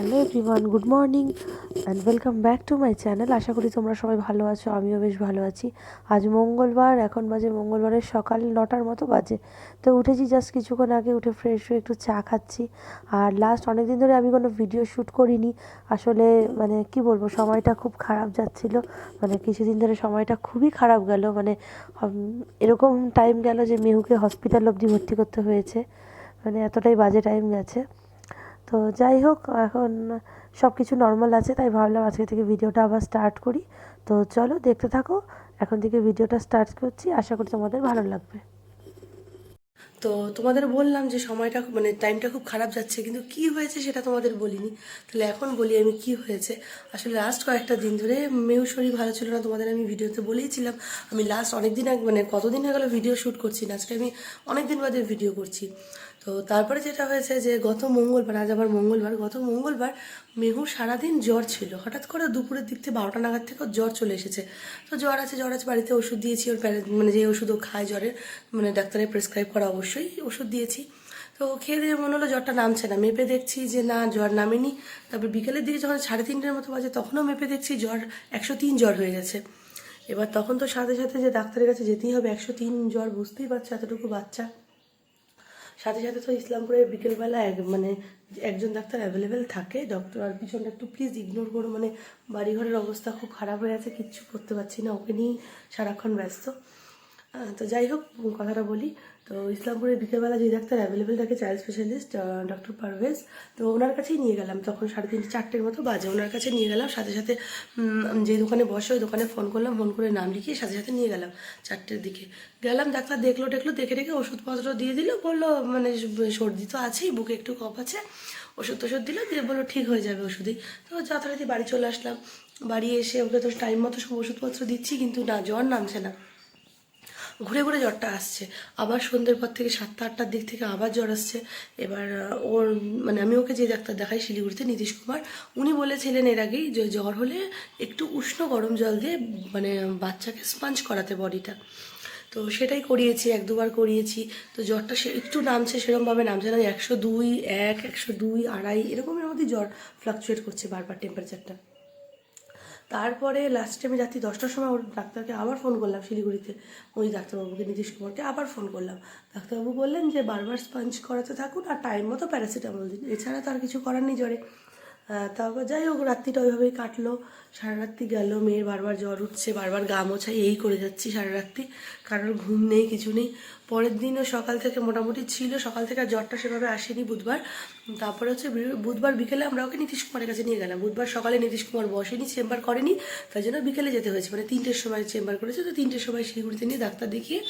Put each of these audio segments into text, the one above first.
Hello everyone, good morning and welcome back to my channel. আশা করি তোমরা সবাই ভালো আছো, আমিও বেশ ভালো আছি। আজ মঙ্গলবার, এখন বাজে মঙ্গলবারের সকাল 9টার মতো বাজে। তো উঠেছি জাস্ট কিছুক্ষণ আগে, উঠে ফ্রেশ হয়ে একটু চা খাচ্ছি। আর লাস্ট অনেক দিন ধরে আমি কোনো ভিডিও শ্যুট করিনি। আসলে কি বলবো, সময়টা খুব খারাপ যাচ্ছিলো। কিছুদিন ধরে সময়টা খুবই খারাপ গেল। এরকম টাইম গেল যে মেহুকে হসপিটাল অবধি ভর্তি করতে হয়েছে। এতটাই বাজে টাইম গেছে। তো যাই হোক, এখন সব কিছু নর্মাল আছে, তাই ভাবলাম আজকে থেকে ভিডিওটা আবার স্টার্ট করি। তো চলো দেখতে থাকো, এখন থেকে ভিডিওটা স্টার্ট করছি, আশা করি তোমাদের ভালো লাগবে। তো তোমাদের বললাম যে সময়টা টাইমটা খুব খারাপ যাচ্ছে, কিন্তু কি হয়েছে সেটা তোমাদের বলিনি। তাহলে এখন বলি আমি কি হয়েছে। আসলে লাস্ট কয়েকটা দিন ধরে মেয়ের শরীর ভালো ছিল না, তোমাদের আমি ভিডিওতে বলেইছিলাম। আমি লাস্ট অনেক দিন আগে কতদিন হয়ে গেলো ভিডিও শ্যুট করছি না, আজকে আমি অনেক দিন বাদে ভিডিও করছি। তো তারপরে যেটা হয়েছে যে গত মঙ্গলবার, আজ আবার মঙ্গলবার, গত মঙ্গলবার মেহুর সারাদিন জ্বর ছিল। হঠাৎ করে দুপুরের দিক থেকে 12টা নাগাদ থেকে ওর জ্বর চলে এসেছে। তো জ্বর আছে বাড়িতে ওষুধ দিয়েছি ওর যে ওষুধ ও খায় জ্বরের, ডাক্তারের প্রেসক্রাইব করা অবশ্যই ওষুধ দিয়েছি। তো খেয়ে দিয়ে মনে হলো জ্বরটা নামছে না, মেপে দেখছি যে না, জ্বর নামেনি। তারপর বিকেলের দিকে যখন 3:30টার মতো বাজে, তখনও মেপে দেখছি জ্বর 103 জ্বর হয়ে গেছে। এবার তখন তো সাথে সাথে যে ডাক্তারের কাছে যেতেই হবে, 103 জ্বর, বুঝতেই পারছো এতটুকু বাচ্চা। সাথে সাথে তো ইসলামপুরে বিকেলবেলা একজন ডাক্তার অ্যাভেলেবেল থাকে। ডক্টর আর পিছনটা একটু প্লিজ ইগনোর করো, বাড়িঘরের অবস্থা খুব খারাপ হয়ে আছে, কিচ্ছু করতে পারছি না, ওকে নিয়েই সারাক্ষণ ব্যস্ত। তো যাই হোক, কথাটা বলি। তো ইসলামপুরের বিকেলবেলা যে ডাক্তার অ্যাভেলেবেল থাকে, চাইল্ড স্পেশালিস্ট ডক্টর পারভেজ, তো ওনার কাছেই নিয়ে গেলাম। তখন 3:30 4টের মতো বাজে, ওনার কাছে নিয়ে গেলাম। সাথে সাথে যে দোকানে বসে ওই দোকানে ফোন করলাম, ফোন করে নাম লিখিয়ে সাথে সাথে নিয়ে গেলাম। 4টের দিকে গেলাম, ডাক্তার দেখলো দেখে রেখে ওষুধপত্র দিয়ে দিল। বললো সর্দি তো আছেই, বুকে একটু কফ আছে, ওষুধ দিল, দিয়ে বললো ঠিক হয়ে যাবে ওষুধেই। তো যথারীতি বাড়ি চলে আসলাম। বাড়ি এসে ওকে তো টাইম মতো সব ওষুধপত্র দিচ্ছি, কিন্তু না, জ্বর নামছে না, ঘুরে ঘুরে জ্বরটা আসছে। আবার সন্ধ্যের পর থেকে 7টা 8টার দিক থেকে আবার জ্বর আসছে। এবার ওর আমি ওকে যে ডাক্তার দেখাই শিলিগুড়িতে, নীতিশ কুমার, উনি বলেছিলেন এর আগেই যে জ্বর হলে একটু উষ্ণ গরম জল দিয়ে বাচ্চাকে স্পঞ্জ করাতে বডিটা। তো সেটাই করিয়েছি, 1-2বার করিয়েছি। তো জ্বরটা সে একটু নামছে, সেরকমভাবে নামছে না, 102, 102, 2.5 এরকমের মধ্যে জ্বর ফ্লাকচুয়েট করছে বারবার টেম্পারেচারটা। তারপরে লাস্টে আমি রাত্রি 10টার সময় ওর ডাক্তারকে আবার ফোন করলাম শিলিগুড়িতে, ওই ডাক্তারবাবুকে, নীতিশ কুমারকে আবার ফোন করলাম। ডাক্তারবাবু বললেন যে বারবার স্পঞ্জ করাতে থাকুন আর টাইম মতো প্যারাসিটামল দিন, এছাড়া তো আর কিছু করার নেই জ্বরে। তারপর যাই হোক, রাত্রিটা ওইভাবেই কাটলো। সারা রাত্রি গেল, মেয়ের বারবার জ্বর উঠছে, বারবার গা মোছাই, এই করে যাচ্ছি সারা রাত্রি, কারোর ঘুম নেই, কিছু নেই। পরের দিনও সকাল থেকে মোটামুটি ছিল, সকাল থেকে আর জ্বরটা সেভাবে আসেনি বুধবার। তারপরে হচ্ছে বুধবার বিকেলে আমরা ওকে নীতিশ কুমারের কাছে নিয়ে গেলাম। বুধবার সকালে নীতিশ কুমার বসেনি, চেম্বার করেনি, তাই জন্য বিকেলে যেতে হয়েছে, 3টের সময় চেম্বার করেছে। তো 3টের সময় শিলিগুড়িতে নিয়ে ডাক্তার দেখিয়ে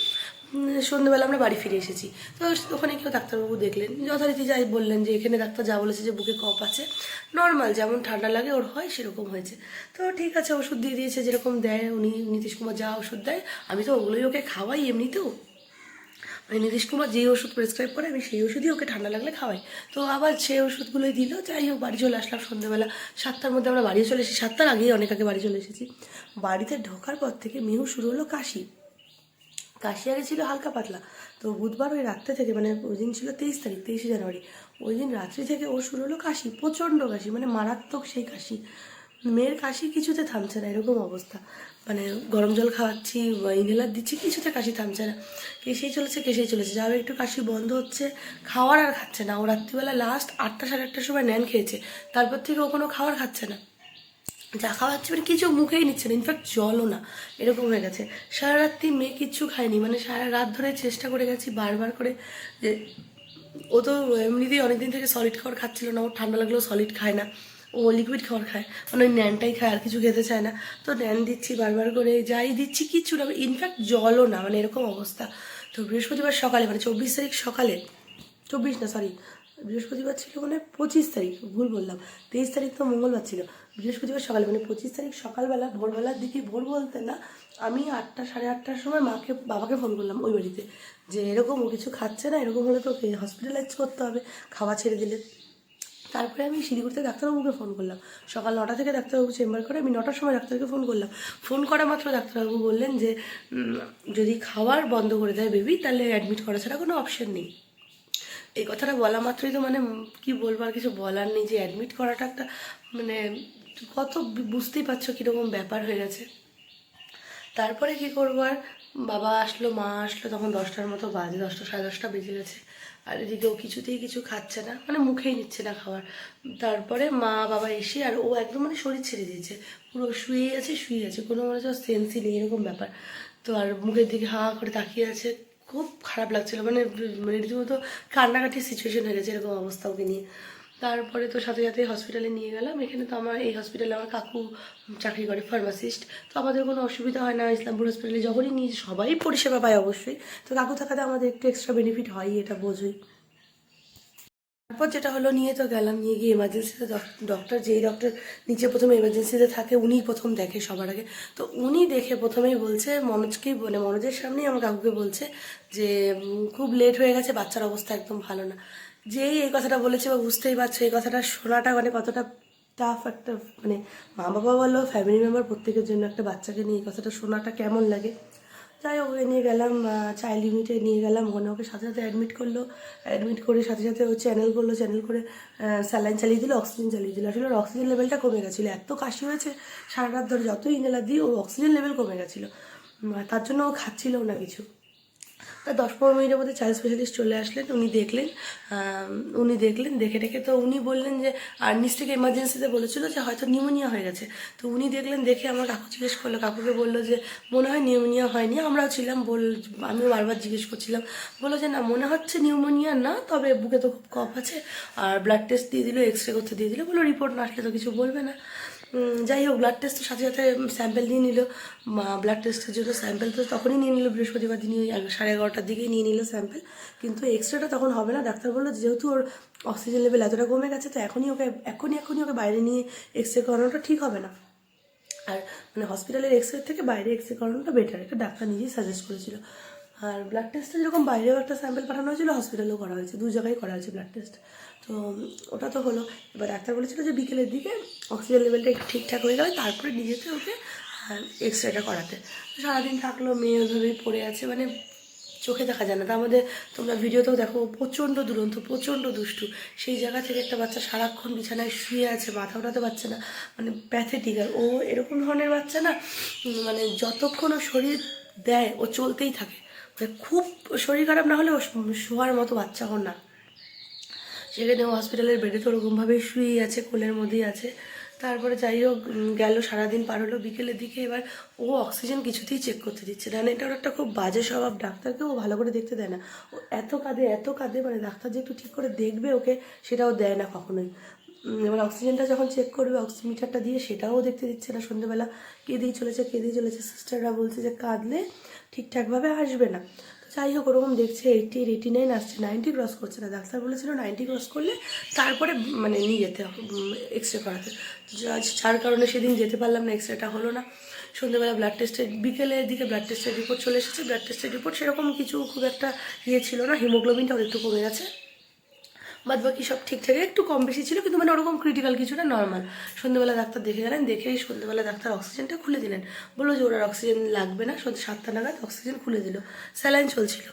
সন্ধ্যেবেলা আমরা বাড়ি ফিরে এসেছি। তো ওখানে কেউ ডাক্তারবাবু দেখলেন, যথারীতি যাই বললেন যে এখানে ডাক্তার যা বলেছে যে বুকে কফ আছে, নর্মাল যেমন ঠান্ডা লাগে ওর হয় সেরকম হয়েছে। তো ঠিক আছে, ওষুধ দিয়ে দিয়েছে যেরকম দেয় উনি, নীতিশ কুমার যা ওষুধ দেয় আমি তো ওগুলোই ওকে খাওয়াই এমনিতেও। নীতিশ কুমার যে ওষুধ প্রেসক্রাইব করে আমি সেই ওষুধই ওকে ঠান্ডা লাগলে খাওয়াই। তো আবার সেই ওষুধগুলোই দিল। যাই হোক, বাড়ি চলে আসলাম সন্ধ্যেবেলা 7টার মধ্যে। আমরা বাড়ি চলে এসেছি 7টার আগেই, অনেক আগে বাড়ি চলে এসেছি। বাড়িতে ঢোকার পর থেকে মেহু শুরু হলো কাশি। কাশি আগে ছিল হালকা পাতলা। তো বুধবার ওই রাত্রে থেকে, ওই দিন ছিল 23 তারিখ, 23শে জানুয়ারি, ওই দিন রাত্রি থেকে ওর শুরু হলো কাশি, প্রচণ্ড কাশি, মারাত্মক সেই কাশি। মেয়ের কাশি কিছুতে থামছে না, এরকম অবস্থা। গরম জল খাওয়াচ্ছি, ইনহেলার দিচ্ছি, কিছুতে কাশি থামছে না, কেসেই চলেছে। যাবে একটু কাশি বন্ধ হচ্ছে, খাওয়ার আর খাচ্ছে না। ও রাত্রিবেলা লাস্ট 8টা 8:30টার সময় ন্যান খেয়েছে, তারপর থেকে ও কোনো খাবার খাচ্ছে না, যা খাওয়াচ্ছে কিছু মুখেই নিচ্ছে না, ইনফ্যাক্ট জলও না, এরকম হয়ে গেছে। সারা রাত্রি মেয়ে কিচ্ছু খায়নি, সারা রাত ধরে চেষ্টা করে গেছি বারবার করে যে, ও তো এমনিতেই অনেকদিন থেকে সলিড খাবার খাচ্ছিল না, ও ঠান্ডা লাগলেও সলিড খায় না, ও লিকুইড খাবার খায়, ওই ন্যানটাই খায়, আর কিছু খেতে চায় না। তো ন্যান দিচ্ছি বারবার করে, যাই দিচ্ছি কিচ্ছু না, ইনফ্যাক্ট জলও না, এরকম অবস্থা। তো বৃহস্পতিবার সকালে 24 তারিখ সকালে, 24 না সরি, বৃহস্পতিবার ছিল 25 তারিখ, ভুল বললাম, 23 তারিখ তো মঙ্গলবার ছিল। বৃহস্পতিবার সকালে 25 তারিখ সকালবেলা, ভোরবেলার দিকে, ভোর বলতে না, আমি 8টা 8:30টার সময় বাবাকে ফোন করলাম ওই বাড়িতে, যে এরকম ও কিছু খাচ্ছে না, এরকম হলে তো ওকে হসপিটালাইজ করতে হবে, খাওয়া ছেড়ে দিলে। তারপরে আমি শিলিগুড়িতে ডাক্তারবাবুকে ফোন করলাম, সকাল 9টা থেকে ডাক্তারবাবু চেম্বার করে, আমি 9টার সময় ডাক্তারকে ফোন করলাম। ফোন করা মাত্র ডাক্তারবাবু বললেন যে যদি খাওয়ার বন্ধ করে দেয় বেবি, তাহলে অ্যাডমিট করা ছাড়া কোনো অপশন নেই। এই কথাটা বলা মাত্রই তো মানে কি বলবো, আর কিছু বলার নেই। যে অ্যাডমিট করাটা একটা মানে কত বুঝতেই পারছো কীরকম ব্যাপার হয়ে গেছে। তারপরে কি করবো আর, বাবা আসলো, মা আসলো, তখন 10টার মতো বাজে, 10টা সাড়ে 10টা বেজে গেছে। আর এদিকে ও কিছুতেই কিছু খাচ্ছে না, মানে মুখেই নিচ্ছে না খাবার। তারপরে মা বাবা এসে, আর ও একদম মানে শরীর ছেড়ে দিয়েছে, পুরো শুয়ে আছে, কোনো মনে হচ্ছে সেন্সই নেই, এরকম ব্যাপার। তো আর মুখের দিকে হা করে তাকিয়ে আছে। খুব খারাপ লাগছিল, মানে রীতিমতো কান্নাকাটির সিচুয়েশন হয়ে গেছে, এরকম অবস্থা ওকে নিয়ে। তারপরে তো সাথে সাথে হসপিটালে নিয়ে গেলাম। এখানে তো আমার এই হসপিটালে আমার কাকু চাকরি করে, ফার্মাসিস্ট। তো আমাদের কোনো অসুবিধা হয় না। ইসলামপুর হসপিটালে যখনই নিয়ে সবাই পরিষেবা পায় অবশ্যই, তো কাকু থাকাতে আমাদের একটু এক্সট্রা বেনিফিট হয়ই, এটা বোঝোই। তারপর যেটা হলো, নিয়ে তো গেলাম, নিয়ে গিয়ে এমার্জেন্সিতে ডক্টর, যেই ডক্টর নিচে প্রথমে এমার্জেন্সিতে থাকে উনিই প্রথম দেখে সবার আগে। তো উনি দেখে প্রথমেই বলছে মনোজকেই, মানে মনোজের সামনেই আমার কাকুকে বলছে যে খুব লেট হয়ে গেছে, বাচ্চার অবস্থা একদম ভালো না। যেই এই কথাটা বলেছে, বা বুঝতেই পারছো এই কথাটা শোনাটা মানে কতটা টাফ একটা, মানে মা বাবা বলো, ফ্যামিলি মেম্বার, প্রত্যেকের জন্য একটা বাচ্চাকে নিয়ে এই কথাটা শোনাটা কেমন লাগে। যাই হোক, ওকে নিয়ে গেলাম চাইল্ড ইউনিটে নিয়ে গেলাম। ওখানে ওকে সাথে সাথে অ্যাডমিট করলো। অ্যাডমিট করে সাথে সাথে ও চ্যানেল করলো, চ্যানেল করে স্যালাইন চালিয়ে দিল, অক্সিজেন চালিয়ে দিল। আসলে ওর অক্সিজেন লেভেলটা কমে গেছিলো, এত কাশি হয়েছে সারা রাত ধরে, যতই ইনহেলার দিই ওর অক্সিজেন লেভেল কমে গেছিলো। তার জন্য ও খাচ্ছিলও না কিছু। তা 10-15 মিনিটের মধ্যে চাইল্ড স্পেশালিস্ট চলে আসলেন। উনি দেখলেন, দেখে টেখে তো উনি বললেন যে, আর নিচ থেকে এমার্জেন্সিতে বলেছিল যে হয়তো নিউমোনিয়া হয়ে গেছে। তো উনি দেখলেন, দেখে আমার কাকু জিজ্ঞেস করলো, কাকুকে বললো যে মনে হয় নিউমোনিয়া হয়নি। আমরাও ছিলাম, আমিও বারবার জিজ্ঞেস করছিলাম। বললো যে না, মনে হচ্ছে নিউমোনিয়া না, তবে বুকে তো খুব কফ আছে। আর ব্লাড টেস্ট দিয়ে দিল, এক্সরে করতে দিয়ে দিল, বললো রিপোর্ট না আসলে তো কিছু বলবে না। যাই হোক, ব্লাড টেস্টের সাথে সাথে স্যাম্পেল নিয়ে নিল। ব্লাড টেস্টের জন্য স্যাম্পেল তো তখনই নিয়ে নিল, বৃহস্পতিবার দিনই ওই 11:30টার দিকেই নিয়ে নিল স্যাম্পেল। কিন্তু এক্সরেটা তখন হবে না, ডাক্তার বললো যেহেতু ওর অক্সিজেন লেভেল এতটা কমে গেছে, তো এখনই ওকে বাইরে নিয়ে এক্সরে করানোটা ঠিক হবে না। আর মানে হসপিটালের এক্সরে থেকে বাইরে এক্সরে করানোটা বেটার, এটা ডাক্তার নিজেই সাজেস্ট করেছিল। আর ব্লাড টেস্টটা যেরকম বাইরেও একটা স্যাম্পেল পাঠানো হয়েছিল, হসপিটালেও করা হয়েছে, 2 জায়গায় করা হয়েছে ব্লাড টেস্ট। তো ওটা তো হলো। এবার ডাক্তার বলেছিল যে বিকেলের দিকে অক্সিজেন লেভেলটা একটু ঠিকঠাক হয়ে গেলে তারপরে নিজেতে ওকে এক্সরেটা করাতে। তো সারাদিন থাকলো, মেয়ে ওইভাবেই পড়ে আছে, মানে চোখে দেখা যায় না। তা আমাদের, তোমরা ভিডিওতেও দেখো, প্রচণ্ড দুরন্ত, প্রচণ্ড দুষ্টু। সেই জায়গা থেকে একটা বাচ্চা সারাক্ষণ বিছানায় শুয়ে আছে, মাথা ওঠাতে পারছে না, মানে প্যাথেটিক। আর ও এরকম ধরনের বাচ্চা না, মানে যতক্ষণ ও শরীর দেয় ও চলতেই থাকে, মানে খুব শরীর খারাপ না হলে ও শোয়ার মতো বাচ্চা ওর না। সেখানে ও হসপিটালের বেডে তো ওরকমভাবেই শুয়েই আছে, কোলের মধ্যেই আছে। তারপরে যাই হোক, গেল, সারাদিন পার হলো। বিকেলের দিকে এবার ও অক্সিজেন কিছুতেই চেক করতে দিচ্ছে না, এটা ওর একটা খুব বাজে স্বভাব। ডাক্তারকেও ও ভালো করে দেখতে দেয় না, ও এত কাঁদে, মানে ডাক্তার যে একটু ঠিক করে দেখবে ওকে, সেটাও দেয় না কখনোই। এবার অক্সিজেনটা যখন চেক করবে, অক্সিমিটারটা দিয়ে, সেটাও দেখতে দিচ্ছে না। সন্ধ্যেবেলা কেঁদেই চলেছে। সিস্টাররা বলছে যে কাঁদলে ঠিকঠাকভাবে আসবে না। যাই হোক, ওরকম দেখছে 88, 89 আসছে, 90 ক্রস করছে না। ডাক্তার বলেছিল 90 ক্রস করলে তারপরে মানে নিয়ে যেতে হবে এক্সরে করাতে। যার কারণে সেদিন যেতে পারলাম না, এক্সরেটা হলো না। সন্ধ্যেবেলা বিকেলের দিকে ব্লাড টেস্টের রিপোর্ট চলে এসেছে। ব্লাড টেস্টের রিপোর্ট সেরকম কিছু খুব একটা ছিল না, হিমোগ্লোবিনটাও একটু কমে গেছে, বাদ বাকি সব ঠিকঠাক, একটু কম বেশি ছিল, কিন্তু মানে ওরকম ক্রিটিক্যাল কিছু না, নর্মাল। সন্ধ্যেবেলা ডাক্তার দেখে গেলেন, দেখেই সন্ধ্যেবেলা ডাক্তার অক্সিজেনটা খুলে দিলেন। বললো যে ওর আর অক্সিজেন লাগবে না, 7টা নাগাদ অক্সিজেন খুলে দিল। স্যালাইন চলছিল।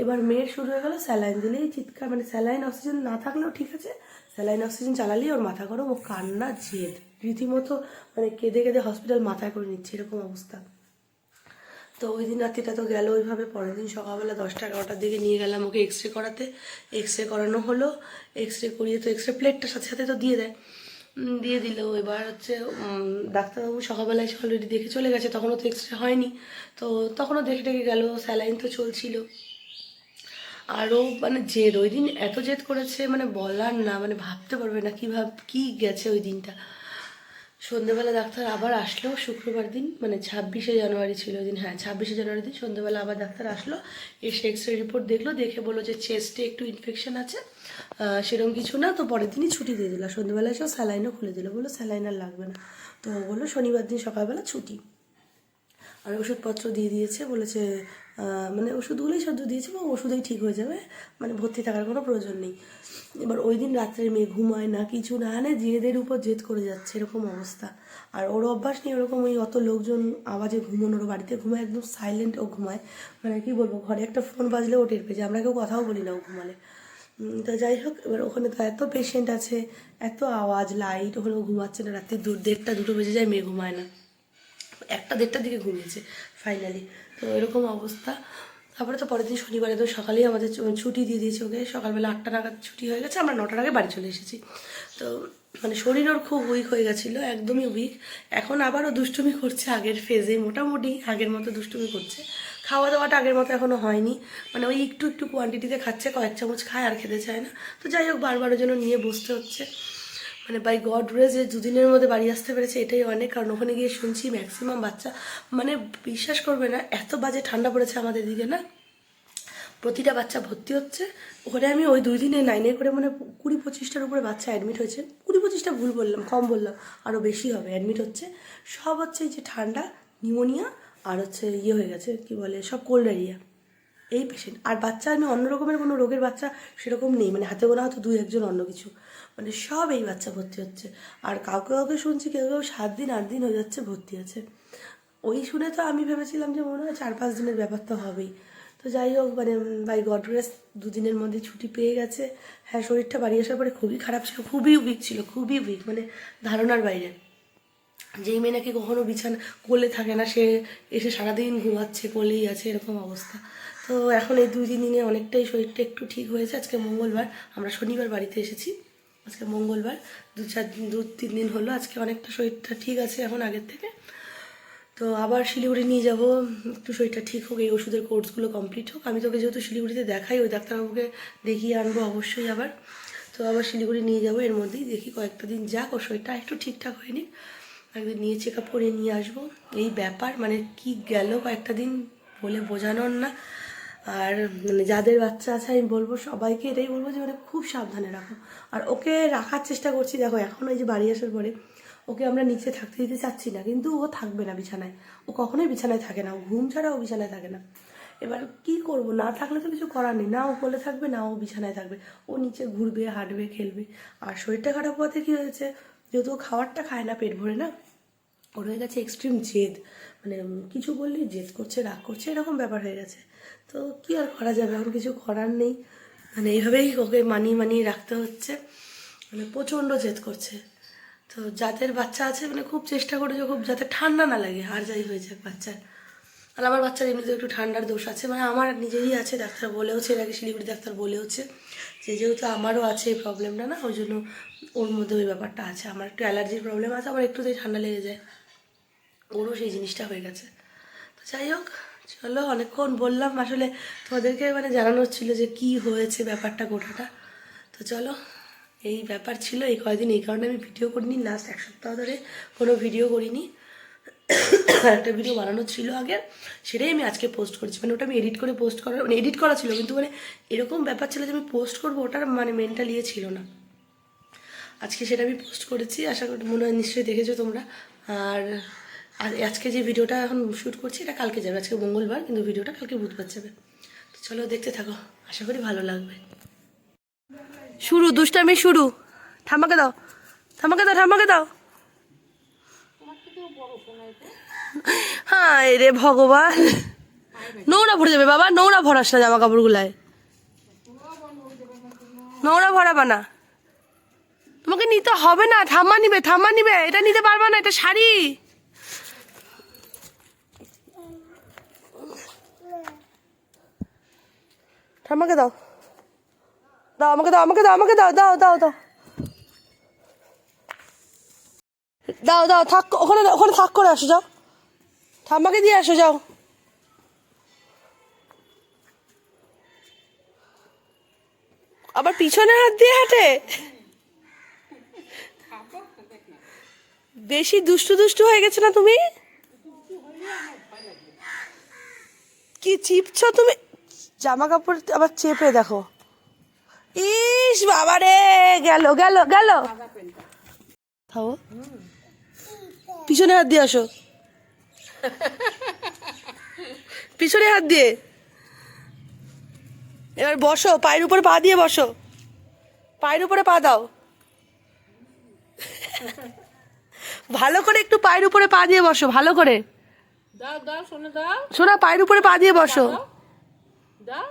এবার মেয়ের শুরু হয়ে গেল, স্যালাইন দিলেই চিৎকার, মানে স্যালাইন অক্সিজেন না থাকলেও ঠিক আছে, স্যালাইন অক্সিজেন চালালেই ওর মাথা গরম, ও কান্না জেদ, রীতিমতো মানে কেঁদে কেঁদে হসপিটাল মাথায় করে নিচ্ছে, এরকম অবস্থা। তো ওই দিন রাত্রিটা তো গেল ওইভাবে। পরের দিন সকালবেলা 10টা-11টার দিকে নিয়ে গেলাম ওকে এক্সরে করাতে। এক্সরে করানো হলো, এক্সরে করিয়ে তো এক্সরে প্লেটটা সাথে সাথে তো দিয়ে দেয়, দিয়ে দিল। এবার হচ্ছে ডাক্তারবাবু সকালবেলা এসে অলরেডি দেখে চলে গেছে, তখনও তো এক্সরে হয়নি। তো তখনও দেখে টেকে গেল, স্যালাইন তো চলছিল। আরও মানে জেদ, ওই দিন এত জেদ করেছে মানে বলার না, মানে ভাবতে পারবে না কী গেছে ওই দিনটা। সন্ধ্যেবেলা ডাক্তার আবার আসলো শুক্রবার দিন, মানে 26শে জানুয়ারি ছিল ওই দিন, হ্যাঁ 26শে জানুয়ারি দিন সন্ধ্যেবেলা আবার ডাক্তার আসলো, এসে এক্সরে রিপোর্ট দেখলো, দেখে বললো যে চেস্টে একটু ইনফেকশন আছে, সেরকম কিছু না। তো পরের দিনই ছুটি দিয়ে দিল। সন্ধ্যেবেলা এসেও স্যালাইনও খুলে দিল, বললো স্যালাইন আর লাগবে না। তো বললো শনিবার দিন সকালবেলা ছুটি। আর ওষুধপত্র দিয়ে দিয়েছে, বলেছে মানে ওষুধগুলোই সদ্য দিয়েছে, বা ওষুধেই ঠিক হয়ে যাবে, মানে ভর্তি থাকার কোনো প্রয়োজন নেই। এবার ওই দিন রাত্রে মেয়ে ঘুমায় না, কিছু না, মানে জেদের উপর জেদ করে যাচ্ছে, এরকম অবস্থা। আর ওর অভ্যাস নেই ওরকম ওই অত লোকজন আওয়াজে ঘুমানোর, বাড়িতে ঘুমায় একদম সাইলেন্ট ও ঘুমায়, মানে কি বলবো, ঘরে একটা ফোন বাজলে ও টের পেয়ে যায়, আমরা কেউ কথাও বলি না ও ঘুমালে। তো যাই হোক, এবার ওখানে তো এত পেশেন্ট আছে, এত আওয়াজ, লাইট, ওখানে ও ঘুমাচ্ছে না, রাত্রি 1:30-2টো বেজে যায়, মেয়ে ঘুমায় না, 1টা-1:30টার দিকে ঘুমিয়েছে ফাইনালি। তো এরকম অবস্থা। তারপরে তো পরের দিন শনিবারে তো সকালেই আমাদের ছুটি দিয়ে দিয়েছে ওকে, সকালবেলা 8টা নাগাদ ছুটি হয়ে গেছে, আমরা 9টার আগে বাড়ি চলে এসেছি। তো মানে শরীর ওর খুব উইক হয়ে গেছিলো, একদমই উইক। এখন আবারও দুষ্টুমি করছে আগের ফেজে, মোটামুটি আগের মতো দুষ্টুমি করছে। খাওয়া দাওয়াটা আগের মতো এখনও হয়নি, মানে ওই একটু একটু কোয়ান্টিটিতে খাচ্ছে, কয়েক চামচ খায় আর খেতে চায় না। তো যাই হোক, বারবারের জন্য নিয়ে বসতে হচ্ছে। মানে বাই গড গ্রেস যে দুদিনের মধ্যে বাড়ি আসতে পেরেছে এটাই অনেক, কারণ ওখানে গিয়ে শুনছি ম্যাক্সিমাম বাচ্চা, মানে বিশ্বাস করবে না, এত বাজে ঠান্ডা পড়েছে আমাদের দিকে না, প্রতিটা বাচ্চা ভর্তি হচ্ছে। ওখানে আমি ওই 2 দিনে 9-এ করে মানে 20-25টার উপরে বাচ্চা অ্যাডমিট হয়েছে। 20-25টা ভুল বললাম, কম বললাম, আরও বেশি হবে অ্যাডমিট হচ্ছে। সব হচ্ছে এই যে ঠান্ডা, নিউমোনিয়া, আর হচ্ছে ইয়ে হয়ে গেছে, কি বলে, সব কোল্ড এরিয়া, এই পেশেন্ট। আর বাচ্চা আমি অন্য রকমের কোনো রোগের বাচ্চা সেরকম নেই, মানে হাতে গোনা হয়তো 2-1 অন্য কিছু, মানে সব এই বাচ্চা ভর্তি হচ্ছে। আর কাউকে কাউকে শুনছি কেউ কেউ 7 দিন 8 দিন হয়ে যাচ্ছে ভর্তি আছে। ওই শুনে তো আমি ভেবেছিলাম যে মনে হয় 4-5 দিনের ব্যাপার তো হবেই। তো যাই হোক, মানে বাই গড গ্রেস 2 দিনের মধ্যে ছুটি পেয়ে গেছে। হ্যাঁ, শরীরটা বাড়ি আসার পরে খুবই খারাপ ছিল, খুবই উইক ছিল, খুবই উইক, মানে ধারণার বাইরে। যেই মেয়ে নাকি কখনো বিছানা কোলে থাকে না, সে এসে সারাদিন ঘুমাচ্ছে, কোলেই আছে, এরকম অবস্থা। তো এখন এই 2-3 দিনে অনেকটাই শরীরটা একটু ঠিক হয়েছে। আজকে মঙ্গলবার, আমরা শনিবার বাড়িতে এসেছি, আজকে মঙ্গলবার, 2-3 দিন হলো। আজকে অনেকটা শরীরটা ঠিক আছে এখন আগের থেকে। তো আবার শিলিগুড়ি নিয়ে যাব, একটু শরীরটা ঠিক হোক, এই ওষুধের কোর্সগুলো কমপ্লিট হোক। আমি তোকে যেহেতু শিলিগুড়িতে দেখাই, ওই ডাক্তারবাবুকে দেখিয়ে আনবো অবশ্যই আবার। তো আবার শিলিগুড়ি নিয়ে যাবো, এর মধ্যেই দেখি কয়েকটা দিন যাক, ওর শরীরটা একটু ঠিকঠাক হয়নি, একদিন নিয়ে চেক আপ করে নিয়ে আসবো। এই ব্যাপার, মানে কি গেল কয়েকটা দিন বলে বোঝানোর না। আর মানে যাদের বাচ্চা আছে আমি বলবো সবাইকে এটাই বলবো যে মানে খুব সাবধানে রাখো। আর ওকে রাখার চেষ্টা করছি, দেখো এখন এই যে বাড়ি আসার পরে ওকে আমরা নিচে থাকতে দিতে চাচ্ছি না, কিন্তু ও থাকবে না বিছানায়, ও কখনোই বিছানায় থাকে না, ও ঘুম ছাড়া ও বিছানায় থাকে না। এবার কি করব, না থাকলে তো কিছু করার নেই, না ও কোলে থাকবে না ও বিছানায় থাকবে, ও নিচে ঘুরবে, হাঁটবে, খেলবে। আর শরীরটা খারাপ হওয়াতে কী হয়েছে, যেহেতু ও খাবারটা খায় না পেট ভরে না, ওর হয়ে গেছে এক্সট্রিম জেদ, মানে কিছু বললেই জেদ করছে, রাগ করছে, এরকম ব্যাপার হয়ে গেছে। তো কী আর করা যাবে, এখন কিছু করার নেই, মানে এইভাবেই ওকে মানিয়ে রাখতে হচ্ছে, মানে প্রচণ্ড জেদ করছে। তো যাদের বাচ্চা আছে মানে খুব চেষ্টা করে যে খুব যাতে ঠান্ডা না লাগে, আর যাই হয়ে যাক বাচ্চার। আর আমার বাচ্চার এমনিতে একটু ঠান্ডার দোষ আছে, মানে আমার নিজেরই আছে, ডাক্তার বলেওছে, এর আগে শিলিগুড়ি ডাক্তার বলেওছে যে যেহেতু আমারও আছে এই প্রবলেমটা না, ওই জন্য ওর মধ্যে ওই ব্যাপারটা আছে। আমার একটু অ্যালার্জির প্রবলেম আছে, আমার একটুতেই ঠান্ডা লেগে যায়, ওরও সেই জিনিসটা হয়ে গেছে। তো যাই হোক, চলো, অনেকক্ষণ বললাম, আসলে তোমাদেরকে মানে জানানোর ছিল যে কি হয়েছে ব্যাপারটা গোটাটা। তো চলো, এই ব্যাপার ছিল এই কয়দিন, এই কারণে আমি ভিডিও করিনি, লাস্ট 1 সপ্তাহ ধরে কোনো ভিডিও করিনি। একটা ভিডিও বানানো ছিল আগে, সেটাই আমি আজকে পোস্ট করছি, মানে ওটা আমি এডিট করে পোস্ট করার, মানে এডিট করা ছিল, কিন্তু মানে এরকম ব্যাপার ছিল যে আমি পোস্ট করবো, ওটার মানে মেন্টাল ইয়ে ছিল না। আজকে সেটা আমি পোস্ট করেছি, আশা করি মনে হয় নিশ্চয়ই দেখেছো তোমরা। আর আজকে যে ভিডিওটা এখন শ্যুট করছি এটা কালকে যাবে, আজকে মঙ্গলবার, কিন্তু ভিডিওটা কালকে বুধবার যাবে। তো চলো দেখতে থাকো, আশা করি ভালো লাগবে। শুরু দুষ্টামি শুরু, ঠাম্মাকে দাও, ঠাম্মাকে দাও, ঠাম্মাকে দাও। হ্যাঁ রে ভগবান, নোংরা ভরে যাবে বাবা, নোংরা ভরাস না জামা কাপড়গুলায়, নোংরা ভরাবা না, তোমাকে নিতে হবে না, ঠাম্মা নিবে, ঠাম্মা নিবে, এটা নিতে পারবা না, এটা শাড়ি। ঠাম্মাকে দাও, দাও আমাকে দাও, আমাকে দাও, আমাকে দাও, দাও দাও দাও দাও দাও, থাক ওখানে, ওখানে থাক করে আসো, যাও ঠাম্মাকে দিয়ে আসো, যাও। আবার পিছনে হাত দিয়ে হাঁটে, বেশি দুষ্টু দুষ্টু হয়ে গেছে না তুমি, কি চিপছো তুমি, জামা কাপড় আবার চেপে দেখো, ইস বাবা রে, গেল গেল গেল, থাও, পিছনে হাত দিয়ে আসো, পিছনে হাত দিয়ে, এবার বসো, পায়ের উপরে পা দিয়ে বসো, পায়ের উপরে পা দাও, ভালো করে একটু পায়ের উপরে পা দিয়ে বসো, ভালো করে দাও দাও, শোনো দাও, শোনা, পায়ের উপরে পা দিয়ে বসো, দাও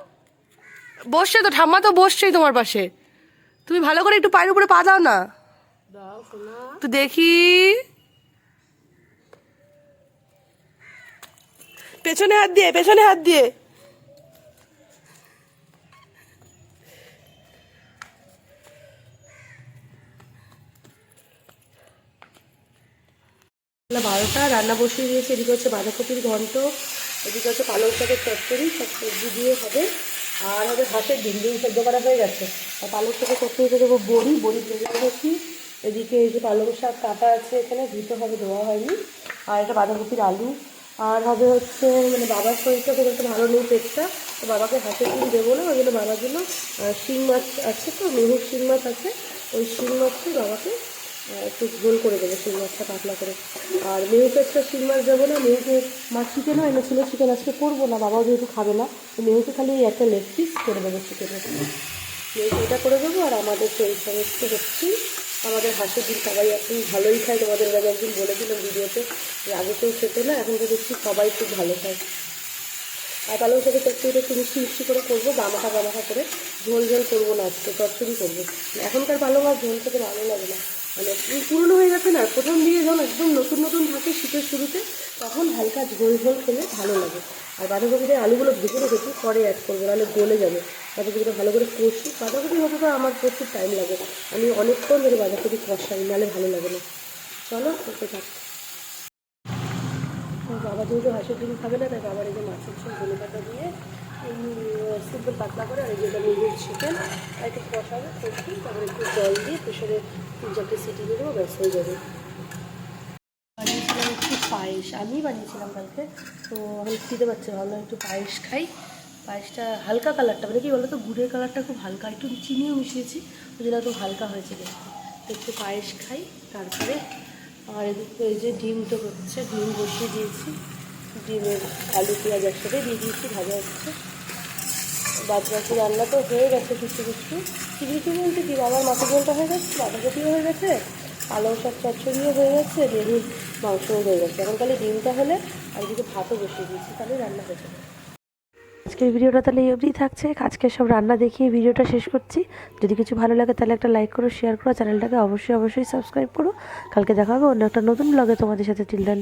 বসছে তো, ঠাম্মা তো বসছেই তোমার পাশে। তুমি ভালো করে একটু পায়ের উপরে পা দাও না, তো দেখি। পেছনে হাত দিয়ে, পেছনে হাত দিয়ে। বেলা 12টা, রান্না বসিয়ে দিয়েছি। এদিকে হচ্ছে বাঁধাকপির ঘন্ট, এদিকে হচ্ছে পালং শাকের চচ্চড়ি, সব সবজি দিয়ে হবে। আর হবে হাঁসের ডিম, ডিম সেদ্ধ করা হয়ে গেছে। আর পালং শাকের চচ্চড়িতে দেবো বড়ি, বড়ি ভেজে রেখেছি। এদিকে এই যে পালং শাক কাটা আছে, এখানে ধুতে হবে, ধোয়া হয়নি। আর এটা বাঁধাকপির আলু। আর হবে হচ্ছে মানে বাবার শরীরটা খুব একটা ভালো নেই, পেটটা, তো বাবাকে হাঁসের ডিম দেবো না, ওই জন্য বাবার জন্য শিং মাছ আছে, তো মেহুর শিং মাছ আছে, ওই শিং মাছটাই বাবাকে একটু ঝোল করে দেবো, শিং মাছটা পাতলা করে। আর মেহুকে একটা শিং মাছ দেবো না, মেহুকে মাছ চিকেনও এনেছিল, চিকেন আজকে করবো না, বাবাও যেহেতু খাবে না, তো মেহুকে খালি একটা লেগ পিস করে দেবো চিকেনের। মেহুকে এটা করে দেবো। আর আমাদের তো এই সমস্ত হচ্ছি, আমাদের হাঁসের ডিম সবাই এখন ভালোই খায়। তোমাদের আগে একদিন বলেছিলাম ভিডিওতে যে আগে কেউ খেতে না, এখন তো দেখছি সবাই খুব ভালো খায়। আর পালং শাকের চচ্চড়িটা একটু মিষ্টি মিষ্টি করে করবো, গামাখা গামাখা করে, ঝোল ঝোল করবো না, আজকে চচ্চড়ি করবো। এখনকার পালং আর ঝোল খেতে ভালো লাগে না, মানে পুরনো হয়ে গেছে না, প্রথম দিকে যখন একদম নতুন নতুন থাকে শীতের শুরুতে, তখন হালকা ঝোল ঝোল খেলে ভালো লাগে। আর বাঁধাকপিতে আলুগুলো ভেজে রেখেছি, পরে অ্যাড করবো, নাহলে গলে যাবে। বাঁধাকপিটা ভালো করে কষি, বাঁধাকপি হতে তো আমার প্রচুর টাইম লাগে, আমি অনেকক্ষণ ধরে বাঁধাকপি কষাই, নাহলে ভালো লাগে না। চলো করতে থাক। বাবা যেহেতু হাঁসের ডিম খাবে না, তাই বাবার এই যে মাছের ঝোল ধনে পাতা দিয়ে সিম্পল পাতলা করে, আর যেটা মুরগির চিকেন আর একটু কষাবে, কষি, তারপরে একটু জল দিয়ে প্রেশারে 3-4টে সিটি দিয়ে দেবো, ব্যাস হয়ে যাবে। বানিয়েছিলাম একটু পায়েস, আমি বানিয়েছিলাম কালকে, তো আমি খেতে পারছি, ভাবলাম একটু পায়েস খাই। পায়েসটা হালকা কালারটা, মানে কি বলো তো, গুড়ের কালারটা খুব হালকা, একটু চিনিও মিশিয়েছি, ওই জন্য একটু হালকা হয়েছে দেখতে। তো একটু পায়েস খাই তারপরে। আর এদিকে এই যে ডিম তো হচ্ছে, ডিম বসিয়ে দিয়েছি, ডিমের আলু পেঁয়াজ একসাথে দিয়ে দিয়েছি, ভাজা হচ্ছে। বাদ বাকি রান্না তো হয়ে গেছে কিছু কিছু, কিছু কিছু বলতে কি, বাবার মাথা ঝোলটা হয়ে গেছে, বাঁধাকপিও হয়ে গেছে, পালং শাক চচ্চড়িও হয়ে গেছে, মেহুর মাংসও হয়ে গেছে। এখন খালি ডিমটা হলে আর এদিকে ভাতও বসিয়ে দিয়েছি, তাহলে রান্না হয়ে যাবে। আজকের ভিডিওটা তাহলে এই অবধি থাকছে, আজকে সব রান্না দেখিয়ে ভিডিওটা শেষ করছি। যদি কিছু ভালো লাগে তাহলে একটা লাইক করো, শেয়ার করো, চ্যানেলটাকে অবশ্যই অবশ্যই সাবস্ক্রাইব করো। কালকে দেখা হবে অন্য একটা নতুন ব্লগে তোমাদের সাথে। টিল দেন।